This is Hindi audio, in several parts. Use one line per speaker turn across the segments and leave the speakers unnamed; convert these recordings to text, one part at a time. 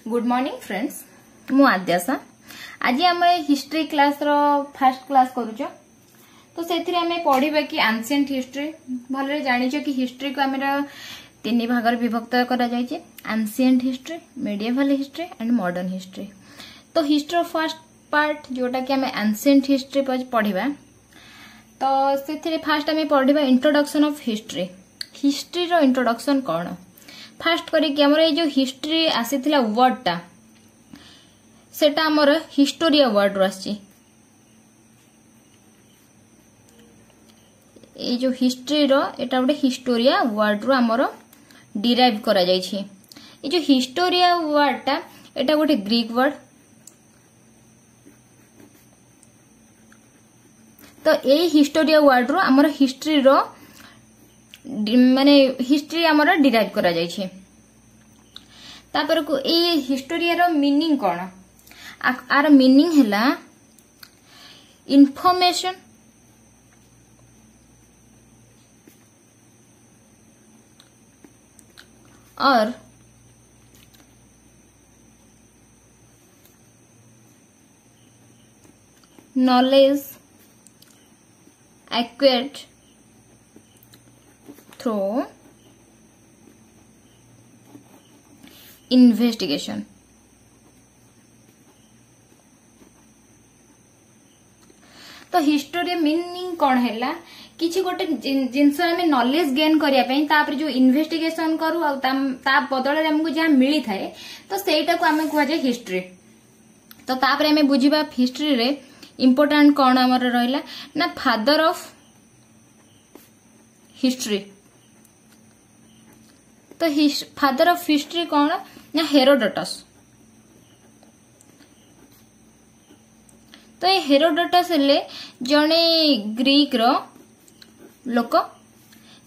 गुड मॉर्निंग फ्रेंड्स, मु आद्यासा। आज आम history class row first class करूछ। तो से आम पढ़ा कि एंशिएंट हिस्ट्री भले जानी कि हिस्ट्री को आम तीन भाग विभक्त करा जायछि, ancient history, medieval history and modern history. तो हिस्ट्री फर्स्ट पार्ट जोटा कि आम एंशिएंट हिस्ट्री पढ़ा, तो से फास्ट आम पढ़ा इंट्रोडक्शन ऑफ हिस्ट्री। हिस्ट्री रो इंट्रोडक्शन कौन फास्ट करिक हमर ए जो हिस्ट्री आसीथिला वर्डटा सेटा हमर हिस्टोरिया वर्ड आसी। ए जो हिस्ट्री रो एटा गोटे हिस्टोरिया वर्ड रो हमर डिराइव करा जायछि। ए जो हिस्टोरिया वर्डटा एटा गोटे ग्रीक वर्ड। तो ए हिस्टोरिया वर्ड रो हमर हिस्ट्री रो माने हिस्ट्री हमर डिराइव करा जायछि। तापर को ए हिस्टोरिया रो मीनिंग कोन? आर मीनिंग हैला इंफॉर्मेशन और नॉलेज acquired through investigation। तो हिस्टोरी मीनिंग कौन है? किसी गोटे जिनस आम नॉलेज गेन करने जो इन्वेस्टिगेशन करू ता बदल आमको जहाँ मिली थाए तो सेटा को आम कह जाए हिस्ट्री। तो तापर आम बुझा हिस्ट्री रे इम्पोर्टेंट कौन आमर रहा ना फादर ऑफ हिस्ट्री। तो फादर ऑफ हिस्ट्री कौन ना हेरोडोटस। तो ये हेरोडोटस हेले जने ग्रीक रो लोक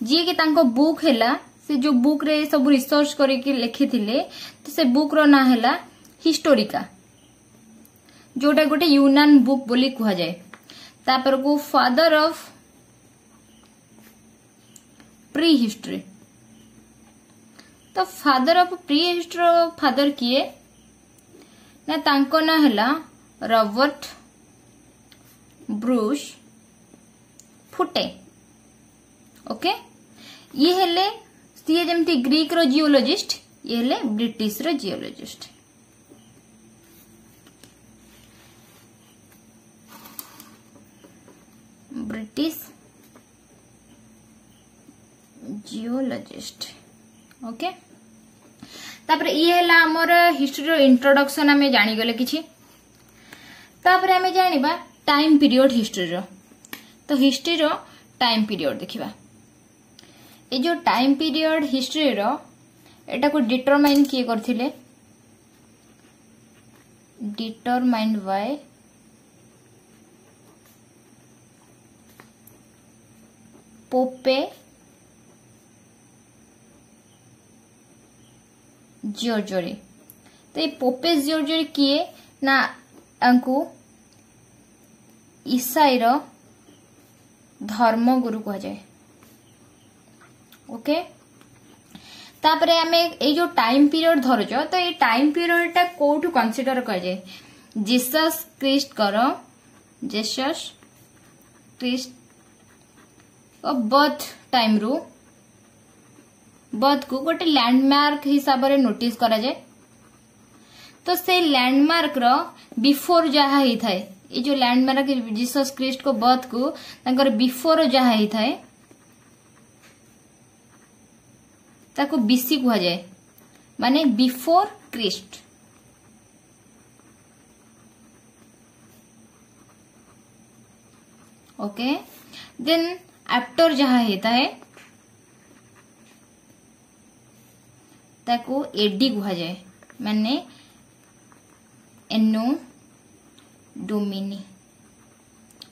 जी कि तांको बुक हैला से जो बुक रे सब रिसर्च करके लिखिथिले। तो से बुक रो ना हैला हिस्टोरिका जोटा गोटे यूनान बुक बोली कहा जाए। तापर को फादर ऑफ प्री हिस्ट्री। तो father of pre history father किए ना तांको ना हैला रॉबर्ट ब्रूस फुटे। ओके, ये हेले सी जेमती ग्रीक रो जियोलॉजिस्ट, ये हेले ब्रिटिश रो जियोलॉजिस्ट। British geologist. ओके, तापर ये हैला हमर हिस्ट्री रो इंट्रोडक्शन आमे जानि गले किछि। तापर आमे जानिबा टाइम पीरियड हिस्ट्री रो। तो हिस्ट्री रो टाइम पीरियड देखिबा। ए जो टाइम पीरियड हिस्ट्री रो एटा को डिटरमाइन किए करथिले? Determined by Pope Gregory. तो ये पोपे जियोर्जरी किए ना अंकु ईसाई रो धर्म गुरु कह जाए। ओके, तापरे आमे ए जो टाइम पीरियड धरछ तो ये टाइम पीरियड टा कोठु कंसीडर कर जाए? जीसस क्रिस्ट करो जीसस क्रिस्ट बर्थ टाइम रु बर्थ को गोटे लैंडमार्क हिसाब रे नोटिस करा जाए। तो से लैंडमार्क रो बिफोर जहा ही थाए, ये जो लैंडमार्क जीसस क्रिस्ट को बर्थ को तांकर बिफोर जहा ही थाए ताको बीसी कहा जाए, माने before Christ. Okay, then after जहाँ होता है ताको एडी कहा जाए, माने एनो डोमिनी।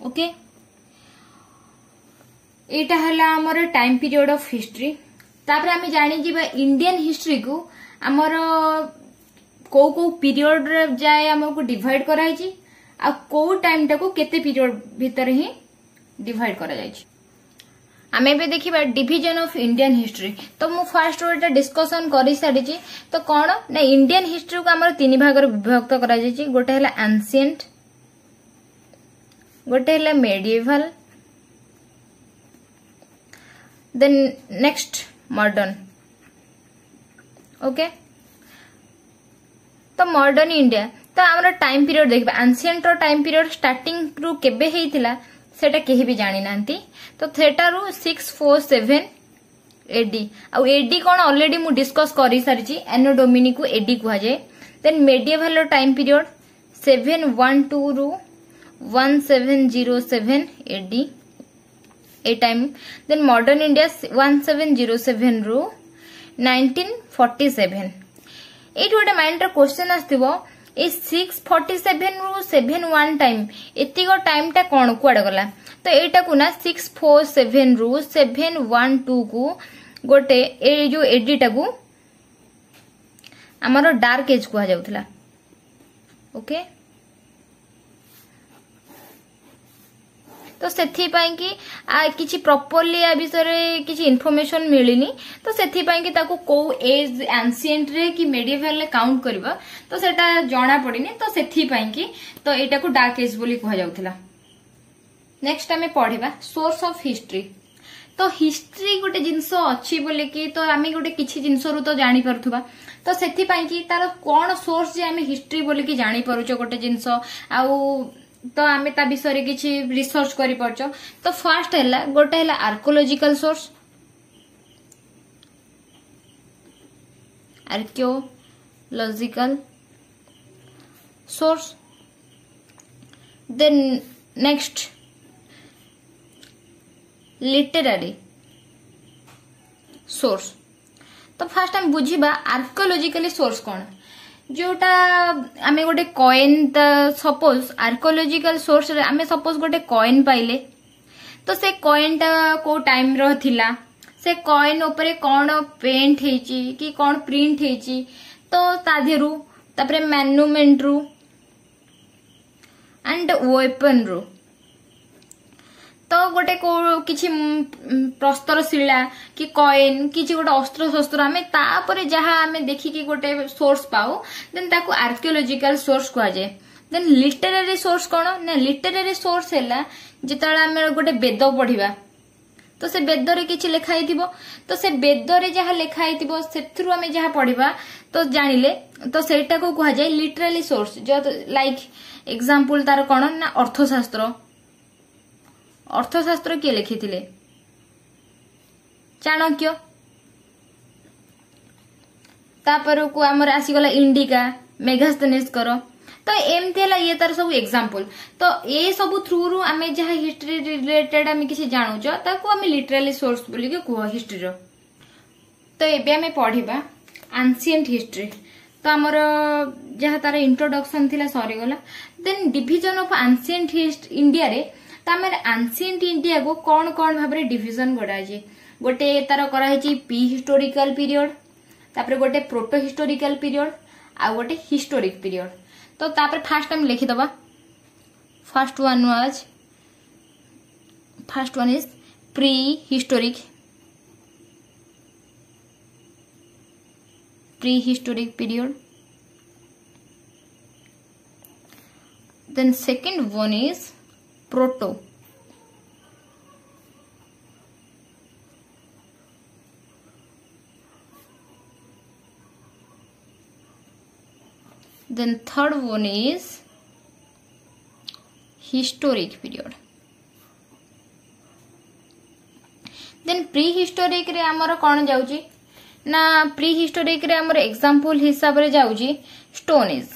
ओके, एटा हला हमर टाइम पीरियड ऑफ हिस्ट्री। तापर आमे जानि जिबा इंडियन हिस्ट्री को हमर को को पीरियड रे जाए हमको डिवाइड कराई छी आ को टाइम टाको केते पीरियड भीतर ही डिवाइड करा जाय छी। आमे भी देखिबा डिवीजन ऑफ इंडियन हिस्ट्री। तो मु फर्स्ट रोटा डिस्कशन करि सारी तो कौन ना इंडियन हिस्ट्री को आमर तीन भाग विभक्त करा जायछि। गोटे हला एंशिएंट, गोटे हला medieval, then next modern. Okay, तो मॉडर्न इंडिया तो आमर टाइम पीरियड देखबा। एंशिएंट रो टाइम पीरियड स्टार्टिंग रु केबे हेइतिला सेटा केही भी जानि नांती। तो थेटा रु 647 एडी। आ एडी कोन ऑलरेडी मु डिस्कस करि सारिछि। एनो डोमिनी को एडी कुहा जाय। देन मेडिएवल रो टाइम पीरियड 712 रु 1707 एडी ए टाइम। देन मॉडर्न इंडिया 1707 रु 1947। एट गोटे माइंड रे क्वेश्चन आस्थिबो ए 647 रु 71 टाइम एतिको टाइम टा कोन कुआडे गला। तो एटा को ना 647 रु 712 को गोटे ए जो एडिटा को हमरो डार्क एज कुआ जाउथला। ओके, तो सेथि पाई कि किछि प्रॉपर्ली आ विषय किछि इन्फॉर्मेशन मिलिनी। तो सेथि पाई कि ताको को एज एंशिएंट रे कि मेडिएवल रे काउंट करबा तो सेटा जणा पडिनी। तो सेथि पाई कि तो एटा को डार्क एज बोली कुहा जाउथला। नेक्स्ट हमें पढ़िबा सोर्स ऑफ हिस्ट्री। तो हिस्ट्री गोटे जिंस अच्छी बोले कि तो आमे गोटे किछि जिंस रु तो जानि परथुबा। तो सेथि पाई कि तार कोन सोर्स जे आमे हिस्ट्री बोली कि जानि परुचो गोटे जिंस आउ तो आमे ता विषय किछि रिसर्च करि परचो। तो फर्स्ट हैला गोटे हैला archaeological source, archaeological source. Then next literary source. तो फर्स्ट हम बुझिबा आर्कियोलॉजिकली सोर्स कोन। जोटा आमे गोटे कॉइन सपोज आर्कियोलॉजिकल सोर्स रे आमे सपोज गोटे कॉइन पाइले तो से कॉइन टा को टाइम रो थिला, से कॉइन ऊपर कोन पेंट हेची कि कोन प्रिंट हेची तो ताधेरु तापरे मॉन्यूमेंट रु एंड वेपन रु तो गोटे को किछि प्रस्तर शिला कि कॉइन किछि गोटे अस्त्र शस्त्र आमे तापरे जहा आमे देखि कि गोटे सोर्स पाऊ देन ताको आर्कियोलॉजिकल सोर्स कुआ जाय। देन लिटरेरी सोर्स कोन ना लिटरेरी सोर्स हैला जेतला आमे गोटे वेद पढिबा तो से वेद रे किछि लिखा हिथिबो तो से वेद रे जहा लिखा हिथिबो सेथरु आमे जहा पढिबा तो जानिले तो सेटा को कुआ जाय लिटरेरी सोर्स। जो लाइक एग्जांपल तार कोन ना अर्थशास्त्र। अर्थशास्त्र किए लिखिथिले चाणक्य। तापर को हमर आसीगला इंडिका मेगास्थनेस्कर। तो एमती हला ये तार सब एग्जांपल। तो ए सब थ्रू रु आमे जहा हिस्ट्री रिलेटेड आमे किछि जानुचो ताको आमे लिटरली सोर्स बोली के कुह हिस्ट्री रो। तो एबे आमे पढिबा एंशिएंट हिस्ट्री। तो हमर जहा तार इंट्रोडक्शन थिला सरी गला। Then division of ancient history India रे तामेर एंशिएंट इंडिया को कौन कौन भाबरे डिवीजन गडा जे। गोटे तार करा हेची प्री हिस्टोरिकल पीरियड, तापर गोटे प्रोटो हिस्टोरिकल पीरियड आ गोटे हिस्टोरिक पीरियड। तो तापर फर्स्ट टाइम लिखि दबा। First one is prehistoric period. Then second one is proto, then third one is historic period. then prehistoric रे हमर कोन जाउची ना prehistoric रे हमर एग्जांपल हिसाब रे जाउची stone age।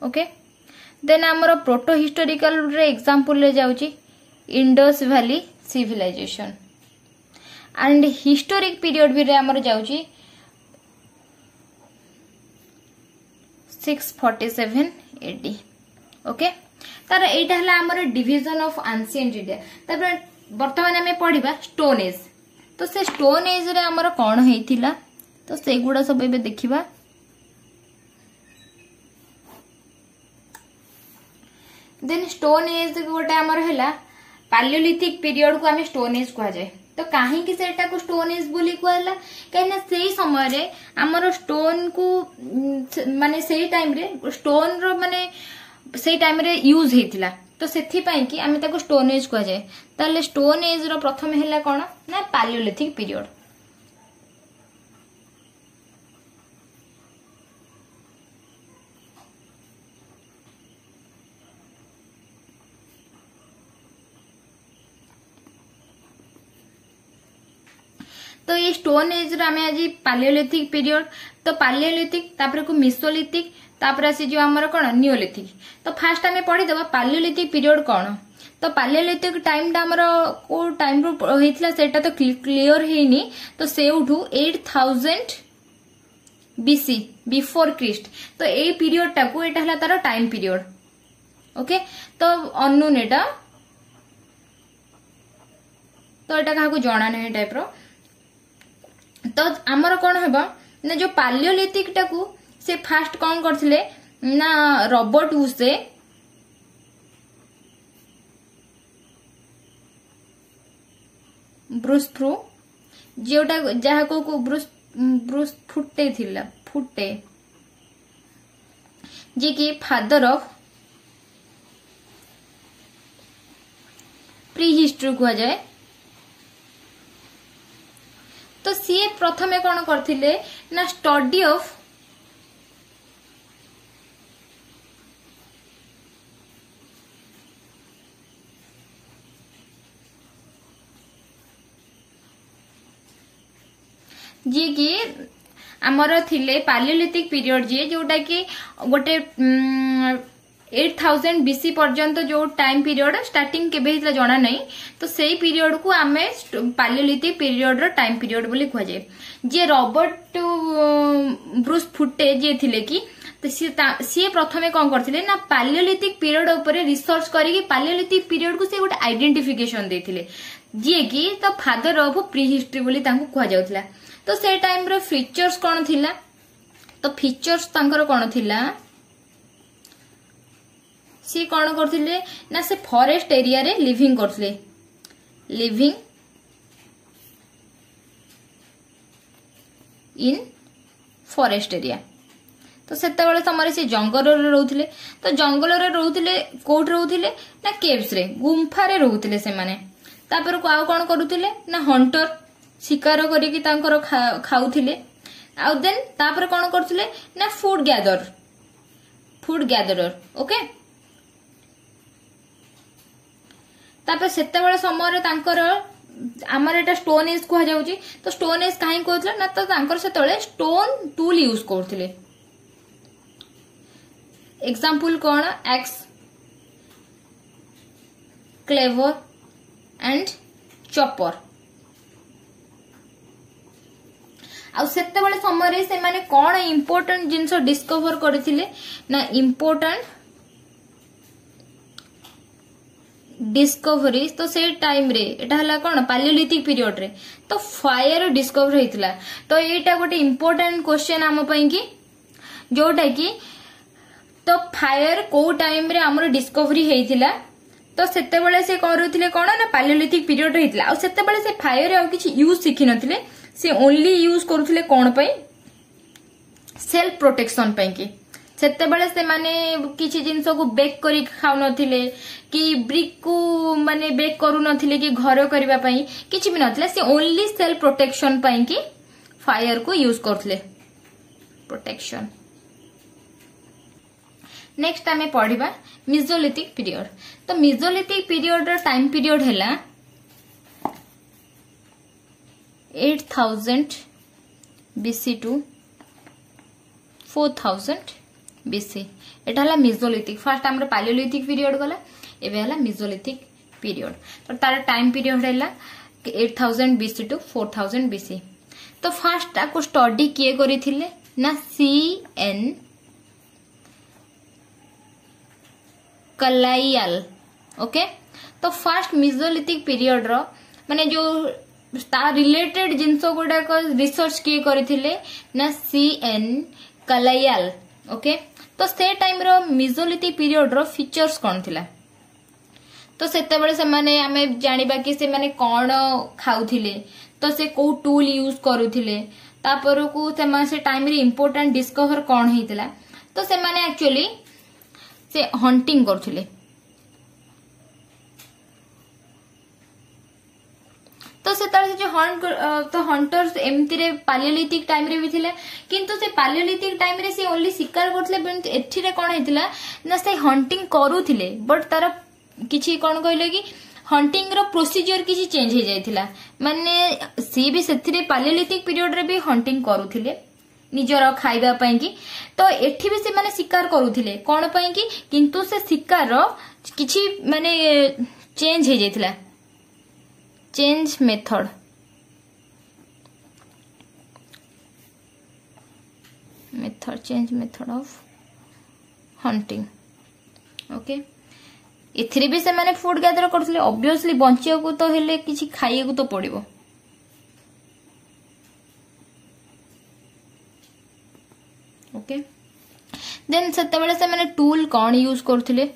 ओके, देन हमर प्रोटो हिस्टोरिकल रे एग्जांपल रे जाउची Indus Valley Civilisation and historic period भी रे हमर जाउची 647 एडी। ओके, तार एटा हला हमर डिवीजन ऑफ एंशिएंट इंडिया। तापर वर्तमान हमें पढिबा स्टोन एज। तो से स्टोन एज रे हमर कोन हेतिला तो सेगुडा सब एबे देखिबा। देन स्टोन एज गोटे आमर है पालियोलिथिक पीरियड को आम स्टोन एज कह जाए। तो कहीं सेटा को स्टोन एज बोली कहला कहीं से समय रे आमर स्टोन को माने से टाइम रे स्टोन रो माने से टाइम रे यूज हेतिला तो सेथि पई कि आमे ताको स्टोन एज कह जाए। ताले स्टोन एज रो प्रथम हैला कोन ना पालियोलिथिक पीरियड। तो ये स्टोन एज रो आमे आज पालियोलिथिक पीरियड। तो पालियोलिथिक तापर को मेसोलिथिक तापर आसी जो हमर कोन नियोलिथिक। तो फास्ट आमे पढी देबा पालियोलिथिक पीरियड कोन। तो पालियोलिथिक टाइम टा हमर को टाइम रो हेतला सेटा तो क्लियर हेनी। तो से उठू 8000 बीसी बिफोर क्रिस्ट। तो ए पीरियड टा को एटा हला तार टाइम पीरियड। ओके तो अननोन एटा तो एटा काहा को जाना नै टाइप रो। तो आमर कौन हेबा ना जो पालियोलिथिक टाकू से फास्ट कौन करथिले ना रॉबर्ट हुसे ब्रूस फ्रू जोटा जहा को ब्रूस फुटे थिला फुटे जे कि फादर ऑफ प्री हिस्ट्री कह जाए। तो सी प्रथमे कौन करथिले ना स्टडी ऑफ जी कि आमर थिले पालियोलिथिक पीरियड जी जोटा कि गोटे 8000 बीसी पर्यंत जो टाइम पीरियड स्टार्टिंग केबे हितला जाना नहीं। तो सेही पीरियड को आमे पालियोलिथिक पीरियड रो टाइम पीरियड बोली कह जाए। जे रॉबर्ट ब्रूस फुटे जे थिले कि तो सी प्रथमे कौन करथिले ना पालियोलिथिक पीरियड ऊपर रिसर्च करिके पालियोलिथिक पीरियड को से गोटे आइडेंटिफिकेशन देथिले जे कि तो फादर ऑफ प्री हिस्ट्री बोली तांको कह जाउथला। तो से टाइम रो फीचर्स कौन थिला तो फीचर्स तांकर कौन थिला सी कौन करथिले ना से फॉरेस्ट एरिया रे लिविंग करथिले लिविंग इन फॉरेस्ट एरिया। तो सेते बेले समय से जंगल रे रहउथिले। तो जंगल रे रहउथिले कोठ रहउथिले ना केव्स रे गुम्फा रे रहउथिले से माने। तापर को आउ कोन करूथिले ना हंटर शिकार करिकि तांकर खाउथिले। आउ देन तापर कोन करथिले ना फूड गैदरर ओके। तापर सेते बेले समय रे तांकर आमर एटा स्टोन एज कह जाउची। तो स्टोन एज काहे कहथले ना तो तांकर सेते बेले स्टोन टूल यूज करथिले। एग्जांपल कोन एक्स क्लेवर एंड चॉपर। आ सेते बेले समय रे से माने कोन इंपोर्टेंट जिंसो डिस्कवर करथिले ना इंपोर्टेंट डिस्कवरी। तो से टाइम रे एटा हला कोन पालियोलिथिक पीरियड रे तो फायर डिस्कवर हेतिला। तो एटा गोटे इंपोर्टेंट क्वेश्चन आम पई कि जोटा कि तो फायर को टाइम रे हमर डिस्कवरी हेतिला। तो सेते बेले से करूथिले कोन ना पालियोलिथिक पीरियड रे हेतिला। आ सेते बेले से फायर आ किछि यूज सिखि नथिले से ओनली यूज करूथिले कोन पई सेल्फ प्रोटेक्शन पई कि सेते बेले से माने किछि जिंस को बेक करी खाउ नथिले कि ब्रिक को माने बेक करू नथिले कि घर करबा पई किछि भी नथिले से ओनली सेल्फ प्रोटेक्शन पई कि फायर को यूज करथिले प्रोटेक्शन। नेक्स्ट आमे पढिबा मेसोलिथिक पीरियड। तो मेसोलिथिक पीरियड रो टाइम पीरियड हैला 8000 बीसी टू 4000 बीसी। एटा हला मेसोलिथिक। फर्स्ट हमर पालियोलिथिक पीरियड गला एबे हला मेसोलिथिक पीरियड। तो तार टाइम पीरियड हैला 8000 बीसी टू 4000 बीसी। तो फर्स्ट ताको स्टडी किए करिथिले ना सीएन कलाइयाल ओके। तो फर्स्ट मेसोलिथिक पीरियड रो माने जो तार रिलेटेड जिंसो गुडा को रिसर्च किए करिथिले ना सीएन कलाइयाल ओके। तो से टाइम रो मेसोलिथिक पीरियड रो फीचर्स कौन थिला तो सेतेबेले से माने आमे जानिबा कि से माने कोन खाउथिले तो से को टूल यूज करूथिले तापर को से टाइम रे इंपोर्टेंट डिस्कवर कौन हेतिला तो से माने एक्चुअली से हंटिंग करथिले तो से तार जो हंट तो हंटर्स एमती रे पालियोलिथिक टाइम रे भी थिले किंतु से पालियोलिथिक टाइम रे से ओनली शिकार करथिले बट एठी रे कोन हेतिला ना से हंटिंग करूथिले बट तार किछि कोन कहले कि हंटिंग रो प्रोसीजर किछि चेंज हे जायतिला माने सी भी सेथिरे पालियोलिथिक पीरियड रे भी हंटिंग करूथिले निजर खाइबा पई कि तो एठी भी से माने शिकार करूथिले कोन पई कि किंतु से शिकार रो किछि माने चेंज हे जायतिला change method change method of hunting okay एथिरे भी से माने फूड गैदर करथिले ऑब्वियसली बंचिया को तो हेले किछि खाइए को तो पड़िबो ओके देन सेतेबेले से माने टूल कोन यूज करथिले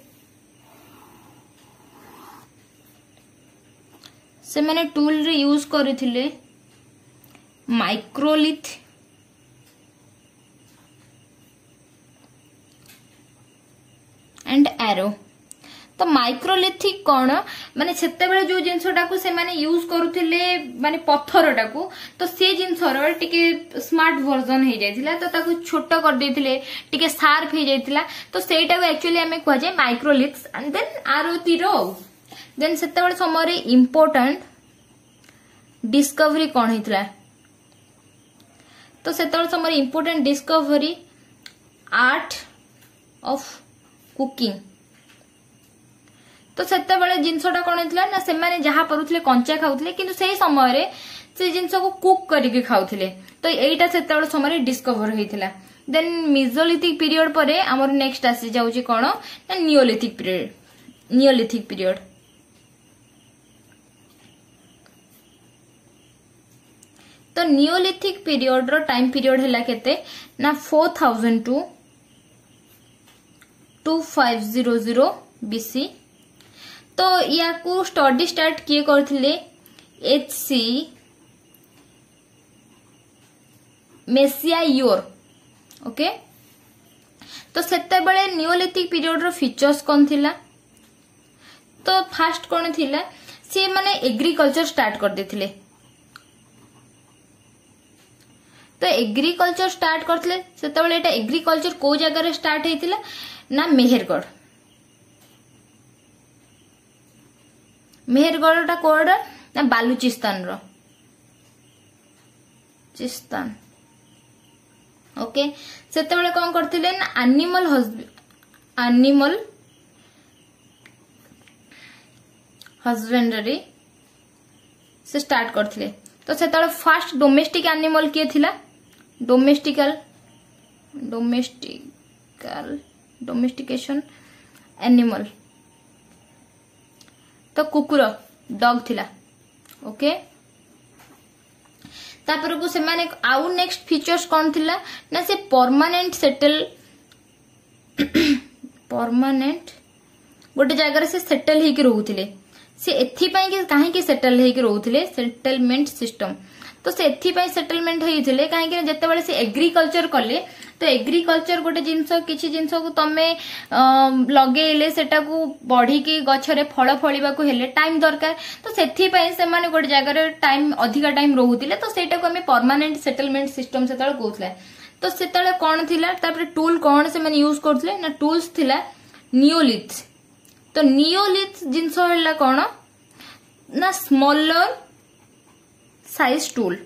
से माने टूल रे यूज करथिले माइक्रोलिथ एंड एरो तो माइक्रोलिथिक कौन माने सेतेबेले जो जिनसटा को से माने यूज करूथिले माने पत्थरटा को तो से जिनसर टिके स्मार्ट वर्जन हे जायतिला तो ताको छोटो कर देथिले टिके शार्प हे जायतिला तो सेटा को एक्चुअली हमें कह जाय माइक्रोलिथ्स एंड देन आरो तीरो देन सेतेबेले समय रे इंपोर्टेंट डिस्कवरी कौन हेतिला तो सेतेबेले समय important discovery art of cooking तो सेते बेले जिनसटा कोन हेतिला ना से माने जहा परुथले कंचा खाउथले किंतु सेही समय रे से जिनस को कुक करके खाउथले तो एटा सेते बेले समय रे डिस्कवर हेतिला देन मेसोलिथिक पीरियड परे हमर नेक्स्ट आसी जाउची कोन ना नियोलिथिक पीरियड तो नियोलिथिक पीरियड रो टाइम पीरियड हैला केते ना 4000 टू 2500 बीसी तो या को स्टडी स्टार्ट किए करथिले एचसी मेसियायोर ओके तो सेते बेले नियोलिथिक पीरियड रो फीचर्स कोन थिला तो फास्ट कोन थिला से माने एग्रीकल्चर स्टार्ट कर देथिले तो एग्रीकल्चर स्टार्ट करथिले सेते बेले एटा एग्रीकल्चर को जगह रे स्टार्ट हेतिला ना मेहरगढ़ टा कोड ना बालूचिस्तान रो चिस्तान ओके सेते बेले कोन करथिले ना एनिमल हस्बेंडरी से स्टार्ट करथिले तो सेते बेले फर्स्ट डोमेस्टिक एनिमल के थिला डोमेस्टिकेशन एनिमल तो कुकुर डॉग थिला ओके तापर को से माने आउ नेक्स्ट फीचर्स कौन थिला ना से परमानेंट गोटे जगह से सेटल हेकि रहउथिले से एथि पई कि काहे कि सेटल हेकि रहउथिले सेटलमेंट सिस्टम तो से एथि पई सेटलमेंट हेइथिले काहे कि जते बेले से एग्रीकल्चर करले तो एग्रीकल्चर गोटे जिनस किछि जिनस को तमे लगेले सेटा को बढ़ी की गछरे फळ फळिबा को हेले टाइम दरकार तो सेथि पई से माने गोटे जगह टाइम अधिका टाइम रहउथिले तो सेटा को हमें परमानेंट सेटलमेंट सिस्टम सेतळ कहउथले तो सेतळे कोन थिला तापर टूल कोन से माने यूज करथले ना टूल्स थिला नियोलिथ तो नियोलिथ जिनस हला कोन ना स्मॉलर साइज टूल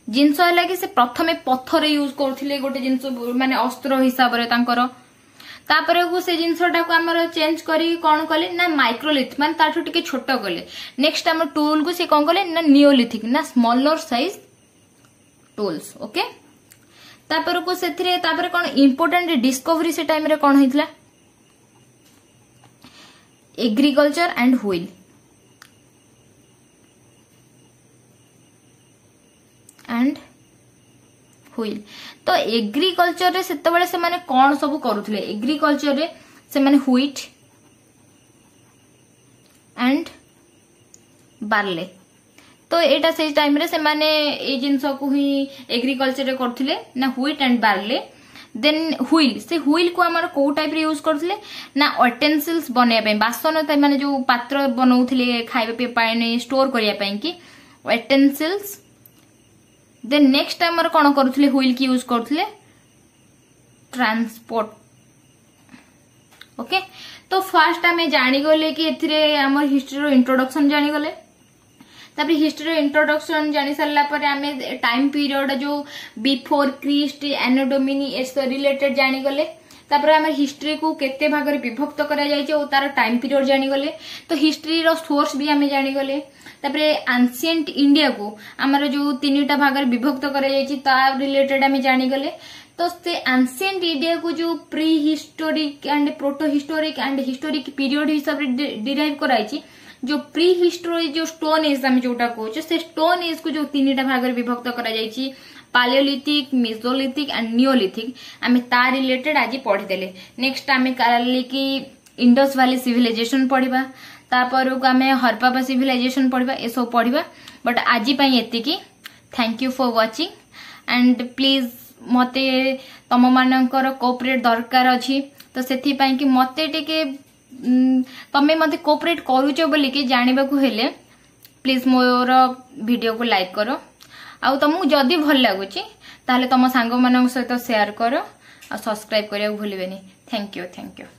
जिनस है कि से प्रथमे पत्थर यूज करथिले गोटे जिनस माने अस्त्र हिसाब रे तांकर तापर को से जिनसटा को हमर चेंज करी कोन कले ना माइक्रोलिथ माने ताठो टिके छोटो कले नेक्स्ट हम टूल को से कोन कले ना नियोलिथिक ना स्मॉलर साइज टूल्स ओके तापर को सेथिरे तापर कोन इंपोर्टेंट डिस्कवरी से टाइम रे कोन हितला एग्रीकल्चर एंड व्हील हुइल तो एग्रीकल्चर रे सेते बेले से माने कोन सब करूथले एग्रीकल्चर रे से माने व्हीट एंड बार्ले तो एटा से टाइम रे से माने ए जिंस को ही एग्रीकल्चर रे करथले ना wheat and barley then wheel से व्हील को हमर को टाइप रे यूज करथले ना यूटेंसिल्स बने पे बासन त माने जो पात्र बनौथले खाइबे पे पानी स्टोर करिया पे कि यूटेंसिल्स देन नेक्स्ट टाइम कोन करथले व्हील की यूज करथले ट्रांसपोर्ट ओके तो फर्स्ट आमे जानि गले कि एथिरे हमर हिस्ट्री रो इंट्रोडक्शन जानि गले तापर हिस्ट्री रो इंट्रोडक्शन जानि सरला पर आमे टाइम पीरियड जो बिफोर क्रिस्ट एनो डोमिनी एस रिलेटेड जानि गले तापर हमर हिस्ट्री को केते भाग रे विभक्त करा जाय छै ओ तार टाइम पीरियड जानि गले तो हिस्ट्री रो सोर्स भी आमे जानि गले तापर एंशिएंट इंडिया को हमर जो तीनटा भाग रे विभक्त करा जाय छै ता रिलेटेड आमे जानि गले तो से एंशिएंट इंडिया को जो pre historic and proto historic and historic period हिसाब रे डिराइव कराई छी जो प्री हिस्टोरी जो स्टोन एज आम जोटा कहूँ से स्टोन एज को जो तीनटा भाग में विभक्त करा जायछि पालियोलिथिक मेसोलिथिक एंड नियोलिथिक आमे ता रिलेटेड आज पढ़ीदेले नेक्स्ट आमे काली कि इंडस वैली सिविलाइजेशन पढ़िबा तापर को आमे हरप्पा सिविलाइजेशन पढ़िबा ए सब पढ़िबा बट आज पई एतिकी thank you for watching and please मते तम मानकर कोऑपरेट दरकार अछि तो सेथि पई कि मते टिके तमे मते कोऑपरेट करूचो बोली कि जानिबा को हेले प्लीज मोर वीडियो को लाइक करो आ तुमको जदि भल लागुची ताहले तम सांग मानक सहित शेयर करो आ सब्सक्राइब करिया भूलिबेनी थैंक यू